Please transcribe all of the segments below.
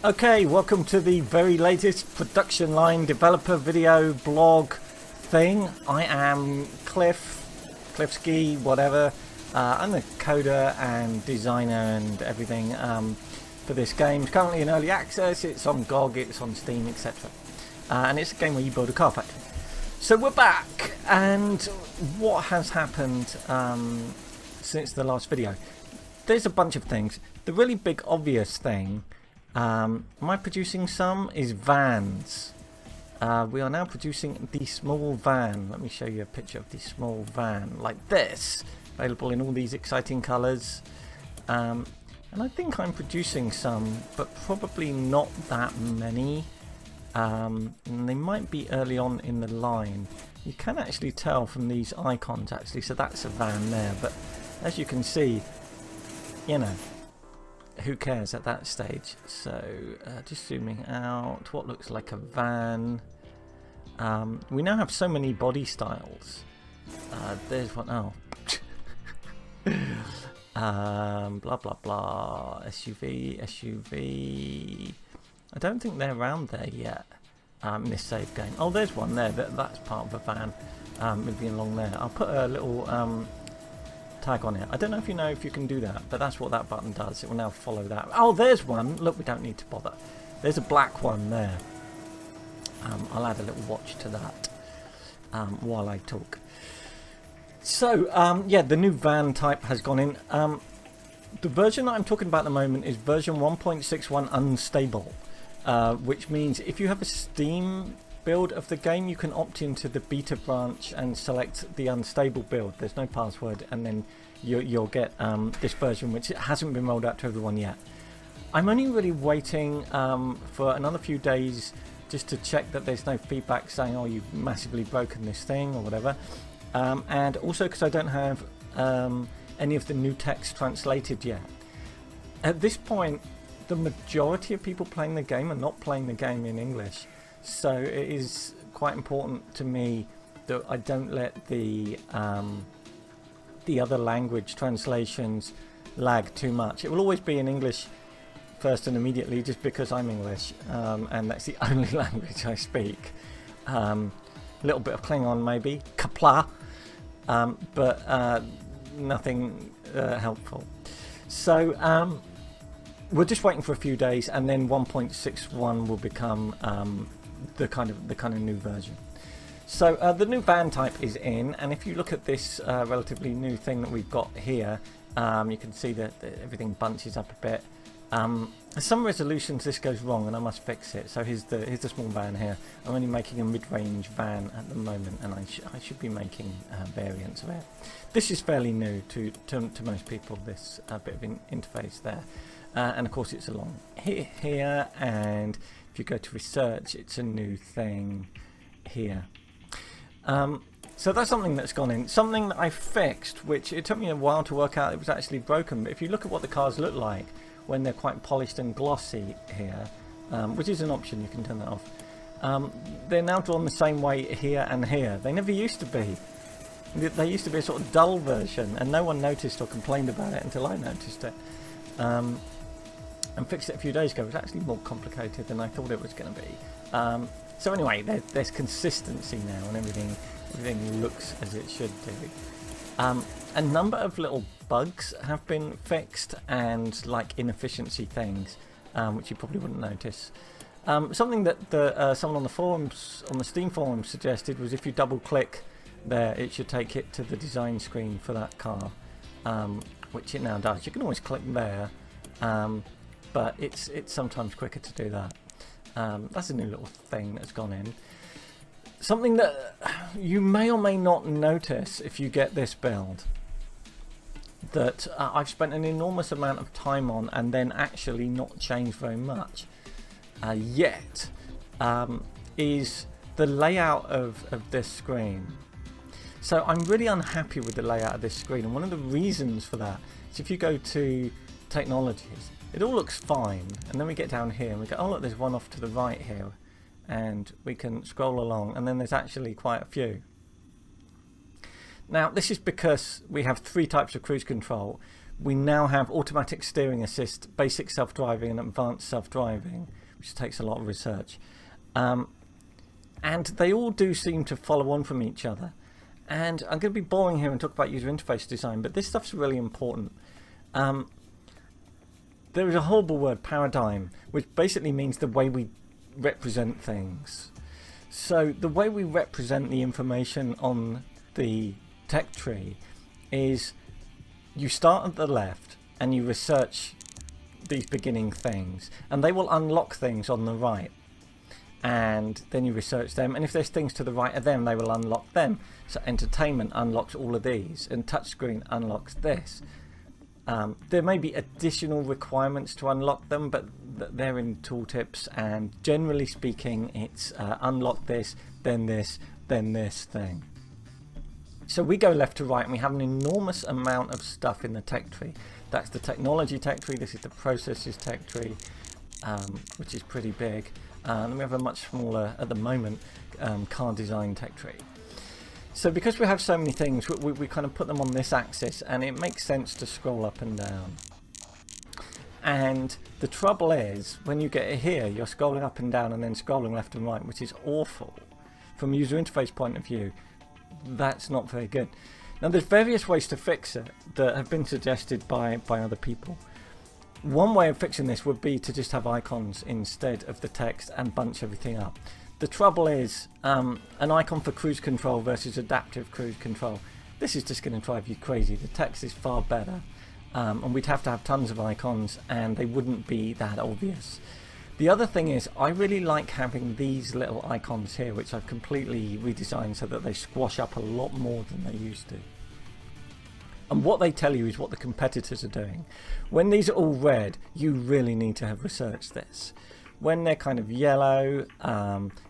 Okay, welcome to the very latest production line developer video blog thing. I am Cliffski, whatever. I'm the coder and designer and everything for this game. It's currently in early access, it's on GOG, it's on Steam, etc. And it's a game where you build a car factory. So we're back, and what has happened since the last video? There's a bunch of things. The really big obvious thing, am I producing some, is vans. We are now producing the small van. Let me show you a picture of the small van, like this, available in all these exciting colours. And I think I'm producing some, but probably not that many. And they might be early on in the line. You can actually tell from these icons actually, so that's a van there, but as you can see, you know, who cares at that stage. So just zooming out, what looks like a van. We now have so many body styles. There's one, oh. Blah blah blah, SUV. I don't think they're around there yet in this save game. Oh, there's one there, that's part of a van moving along there. I'll put a little tag on it. I don't know if you can do that, but that's what that button does. It will now follow that. Oh, there's one. Look, we don't need to bother. There's a black one there. I'll add a little watch to that while I talk. So, yeah, the new van type has gone in. The version that I'm talking about at the moment is version 1.61 unstable, which means if you have a Steam build of the game, you can opt into the beta branch and select the unstable build. There's no password, and then you'll get this version, which hasn't been rolled out to everyone yet. I'm only really waiting for another few days just to check that there's no feedback saying, oh, you've massively broken this thing or whatever. And also because I don't have any of the new text translated yet. At this point, the majority of people playing the game are not playing the game in English. So it is quite important to me that I don't let the other language translations lag too much. It will always be in English first and immediately, just because I'm English, and that's the only language I speak. A little bit of Klingon maybe, Kapla, but nothing helpful. So we're just waiting for a few days, and then 1.61 will become the kind of new version. So the new van type is in, and if you look at this relatively new thing that we've got here, you can see that everything bunches up a bit. Some resolutions this goes wrong, and I must fix it. So here's the small van here. I'm only making a mid-range van at the moment, and I should be making variants of it. This is fairly new to most people, this bit of interface there. And of course it's along here, and if you go to research, it's a new thing here. So that's something that's gone in. Something that I fixed, which it took me a while to work out it was actually broken, but if you look at what the cars look like when they're quite polished and glossy here, which is an option, you can turn that off, they're now drawn the same way here and here. They never used to be. They used to be a sort of dull version, and no one noticed or complained about it until I noticed it. And fixed it a few days ago. It was actually more complicated than I thought it was going to be. So anyway, there's consistency now, and everything looks as it should do. A number of little bugs have been fixed, and like inefficiency things, which you probably wouldn't notice. Something that someone on the forums, on the Steam forums, suggested was if you double click there, it should take it to the design screen for that car, which it now does. You can always click there. But it's sometimes quicker to do that. That's a new little thing that's gone in. Something that you may or may not notice if you get this build, that I've spent an enormous amount of time on and then actually not changed very much yet, is the layout of this screen. So I'm really unhappy with the layout of this screen, and one of the reasons for that is if you go to technologies, it all looks fine, and then we get down here and we go, oh look, there's one off to the right here, and we can scroll along, and then there's actually quite a few. Now this is because we have three types of cruise control. we now have automatic steering assist, basic self-driving and advanced self-driving, which takes a lot of research. And they all do seem to follow on from each other. And I'm going to be boring here and talk about user interface design, but this stuff's really important. There is a horrible word, paradigm, which basically means the way we represent things. So the way we represent the information on the tech tree is you start at the left and you research these beginning things, and they will unlock things on the right, and then you research them, and if there's things to the right of them, they will unlock them. So entertainment unlocks all of these, and touchscreen unlocks this. There may be additional requirements to unlock them, but they're in tooltips, and generally speaking it's unlock this, then this, then this thing. So we go left to right and we have an enormous amount of stuff in the tech tree. That's the technology tech tree, this is the processes tech tree, which is pretty big. And we have a much smaller, at the moment, car design tech tree. So because we have so many things, we kind of put them on this axis, and it makes sense to scroll up and down. And the trouble is, when you get here, you're scrolling up and down and then scrolling left and right, which is awful. From a user interface point of view, that's not very good. Now there's various ways to fix it that have been suggested by other people. One way of fixing this would be to just have icons instead of the text and bunch everything up. The trouble is, an icon for cruise control versus adaptive cruise control, this is just going to drive you crazy. The text is far better, and we'd have to have tons of icons and they wouldn't be that obvious. The other thing is, I really like having these little icons here, which I've completely redesigned so that they squash up a lot more than they used to. And what they tell you is what the competitors are doing. When these are all red, you really need to have researched this. When they're kind of yellow,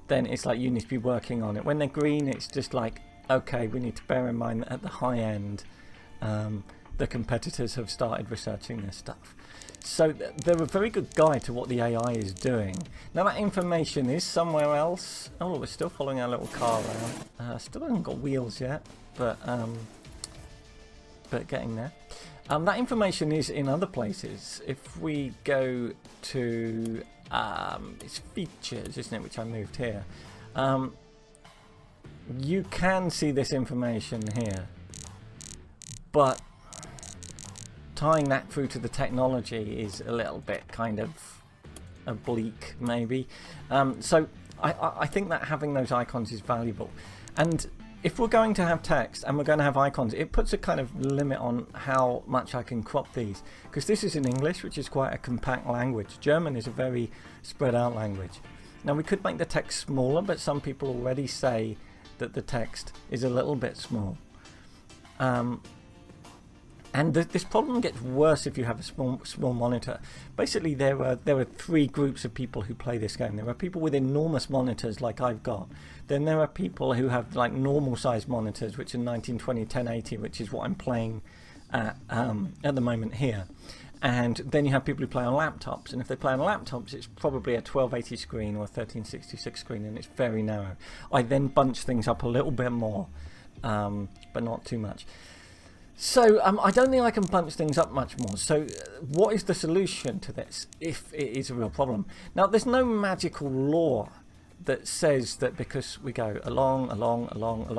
then it's like you need to be working on it. When they're green, it's just like, okay, we need to bear in mind that at the high end, the competitors have started researching this stuff. So they're a very good guide to what the AI is doing. Now that information is somewhere else. Oh, we're still following our little car around. Still haven't got wheels yet, but getting there. That information is in other places. If we go to it's features, isn't it, which I moved here. You can see this information here, but tying that through to the technology is a little bit kind of oblique, maybe. So I think that having those icons is valuable. And if we're going to have text and we're going to have icons, it puts a kind of limit on how much I can crop these. Because this is in English, which is quite a compact language. German is a very spread out language. Now we could make the text smaller, but some people already say that the text is a little bit small. And this problem gets worse if you have a small monitor. Basically, there are three groups of people who play this game. There are people with enormous monitors like I've got. Then there are people who have like normal sized monitors, which are 1920 1080, which is what I'm playing at the moment here. And then you have people who play on laptops, and if they play on laptops, it's probably a 1280 screen or a 1366 screen, and it's very narrow. I then bunch things up a little bit more, but not too much. So I don't think I can bunch things up much more. So what is the solution to this if it is a real problem? Now there's no magical law that says that because we go along,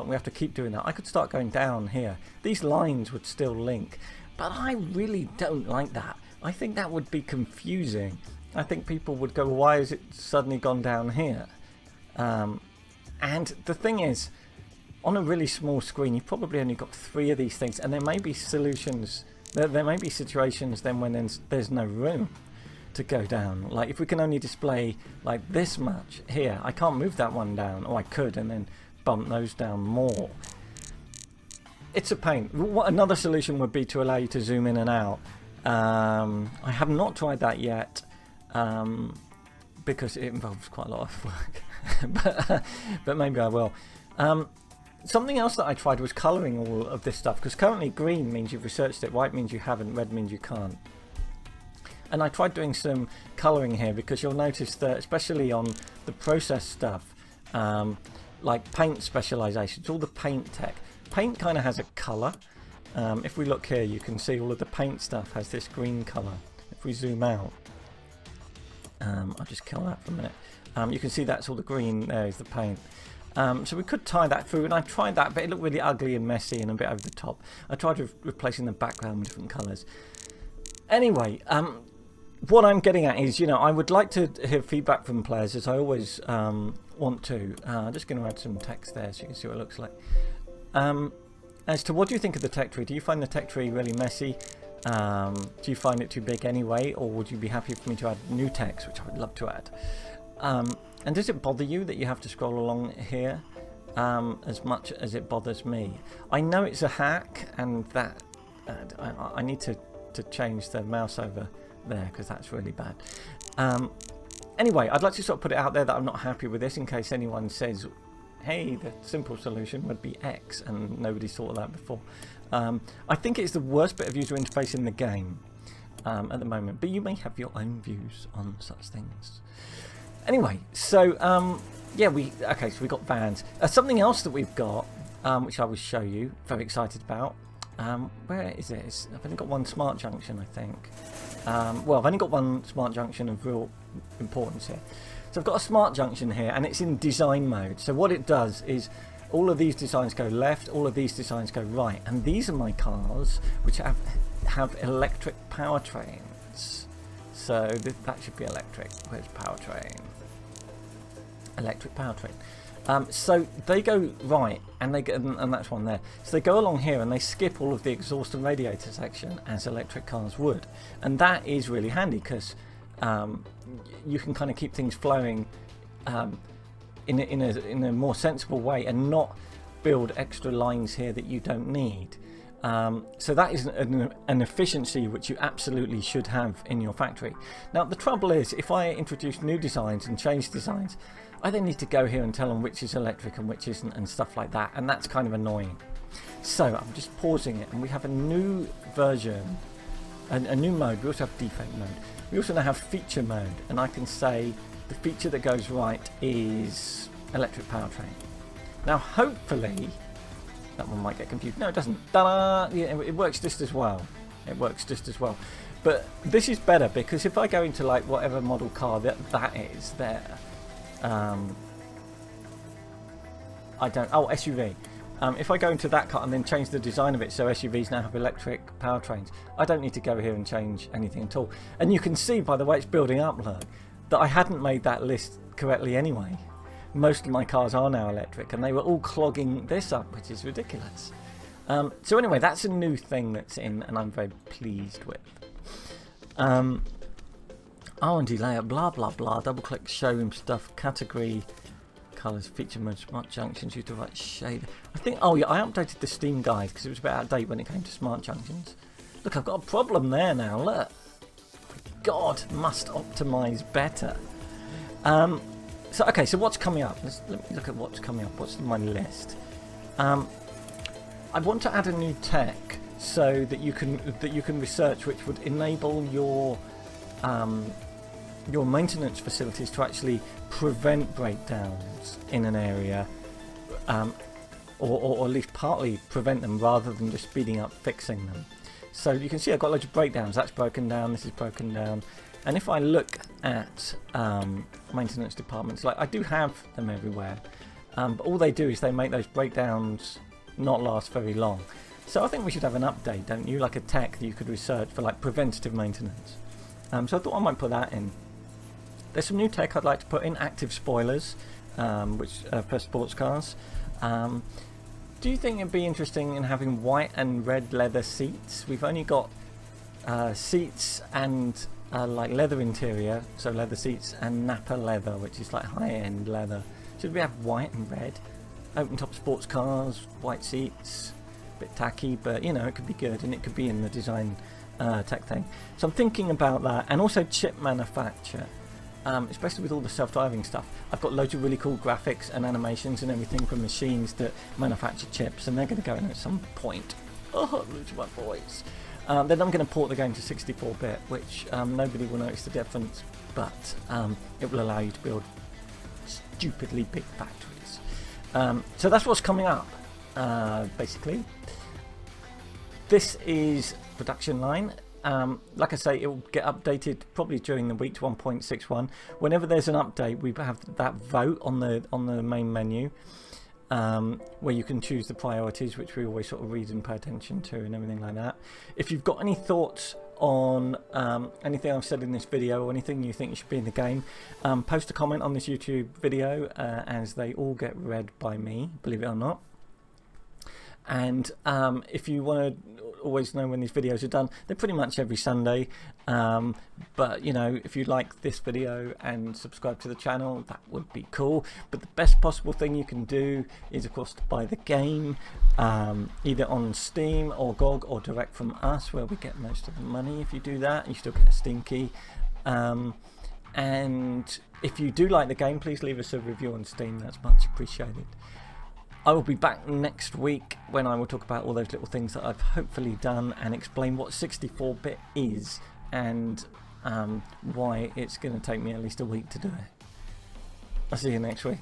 we have to keep doing that. I could start going down here. These lines would still link, but I really don't like that. I think that would be confusing. I think people would go, why has it suddenly gone down here? And the thing is, on a really small screen, you've probably only got 3 of these things, and there may be solutions, there may be situations then when there's no room to go down. Like if we can only display like this much here, I can't move that one down, or I could and then bump those down more. It's a pain. What another solution would be to allow you to zoom in and out. I have not tried that yet, because it involves quite a lot of work, but maybe I will. Something else that I tried was colouring all of this stuff, because currently green means you've researched it, white means you haven't, red means you can't. And I tried doing some colouring here, because you'll notice that especially on the process stuff, like paint specializations, all the paint tech, paint kind of has a colour, if we look here, you can see all of the paint stuff has this green colour. If we zoom out, I'll just kill that for a minute. You can see that's all the green. There is the paint. So we could tie that through, and I tried that, but it looked really ugly and messy and a bit over the top. I tried replacing the background with different colours. Anyway, what I'm getting at is, you know, I would like to hear feedback from players, as I always want to. I'm just going to add some text there so you can see what it looks like. As to what do you think of the tech tree? Do you find the tech tree really messy? Do you find it too big anyway, or would you be happy for me to add new text, which I would love to add? And does it bother you that you have to scroll along here as much as it bothers me? I know it's a hack, and that I need to change the mouse over there because that's really bad. Anyway, I'd like to sort of put it out there that I'm not happy with this in case anyone says, hey, the simple solution would be X, and nobody's thought of that before. I think it's the worst bit of user interface in the game at the moment, but you may have your own views on such things. Anyway, so yeah, so we got vans. Something else that we've got, which I will show you. Very excited about. Where is it? I've only got one smart junction, I think. Well, I've only got one smart junction of real importance here. So I've got a smart junction here, and it's in design mode. So what it does is all of these designs go left, all of these designs go right, and these are my cars which have electric powertrains. So that should be electric. Where's powertrain? Electric powertrain. So they go right, and and that's one there. So they go along here, and they skip all of the exhaust and radiator section as electric cars would, and that is really handy because you can kind of keep things flowing in a more sensible way, and not build extra lines here that you don't need. So that is an efficiency which you absolutely should have in your factory. Now the trouble is, if I introduce new designs and change designs, I then need to go here and tell them which is electric and which isn't and stuff like that, and that's kind of annoying. So I'm just pausing it, and we have a new version, a new mode. We also have defect mode. We also now have feature mode, and I can say the feature that goes right is electric powertrain. Now hopefully that one might get confused. No, it doesn't. Ta-da! Yeah, it works just as well. It works just as well. But this is better because if I go into like whatever model car that is there, SUV. If I go into that car and then change the design of it so SUVs now have electric powertrains, I don't need to go here and change anything at all. And you can see by the way it's building up, look, that I hadn't made that list correctly anyway. Most of my cars are now electric, and they were all clogging this up, which is ridiculous. So anyway, that's a new thing that's in, and I'm very pleased with. R&D layout, blah blah blah, double click showroom stuff, category, colours, feature mode, smart junctions, use the right shade. I think, oh yeah, I updated the Steam guide because it was a bit out of date when it came to smart junctions. Look, I've got a problem there now, look. God, must optimise better. So okay, so what's coming up? Let me look at what's coming up. What's on my list? I want to add a new tech so that you can research, which would enable your maintenance facilities to actually prevent breakdowns in an area, or at least partly prevent them rather than just speeding up fixing them. So you can see I've got loads of breakdowns. That's broken down. This is broken down. And if I look at maintenance departments, like I do have them everywhere, but all they do is they make those breakdowns not last very long. So I think we should have an update, don't you? Like a tech that you could research for like preventative maintenance. So I thought I might put that in. There's some new tech I'd like to put in, active spoilers, which for sports cars. Do you think it'd be interesting in having white and red leather seats? We've only got seats and like leather interior, so leather seats, and Napa leather, which is like high-end leather. Should we have white and red? Open-top sports cars, white seats, a bit tacky, but you know, it could be good, and it could be in the design tech thing. So I'm thinking about that, and also chip manufacture, especially with all the self-driving stuff. I've got loads of really cool graphics and animations and everything from machines that manufacture chips, and they're going to go in at some point. Oh, lose my voice. Then I'm going to port the game to 64-bit, which nobody will notice the difference, but it will allow you to build stupidly big factories. So that's what's coming up, basically. this is production line. Like I say, it will get updated probably during the week to 1.61. Whenever there's an update, we have that vote on the main menu, where you can choose the priorities, which we always sort of read and pay attention to and everything like that. If you've got any thoughts on anything I've said in this video or anything you think should be in the game, post a comment on this YouTube video, as they all get read by me, believe it or not. And if you want to always know when these videos are done, they're pretty much every Sunday. But you know, if you like this video and subscribe to the channel, that would be cool. But the best possible thing you can do is, of course, to buy the game, either on Steam or GOG or direct from us, where we get most of the money. If you do that, you still get a Steam key. And if you do like the game, please leave us a review on Steam. That's much appreciated. I will be back next week when I will talk about all those little things that I've hopefully done and explain what 64-bit is and why it's going to take me at least a week to do it. I'll see you next week.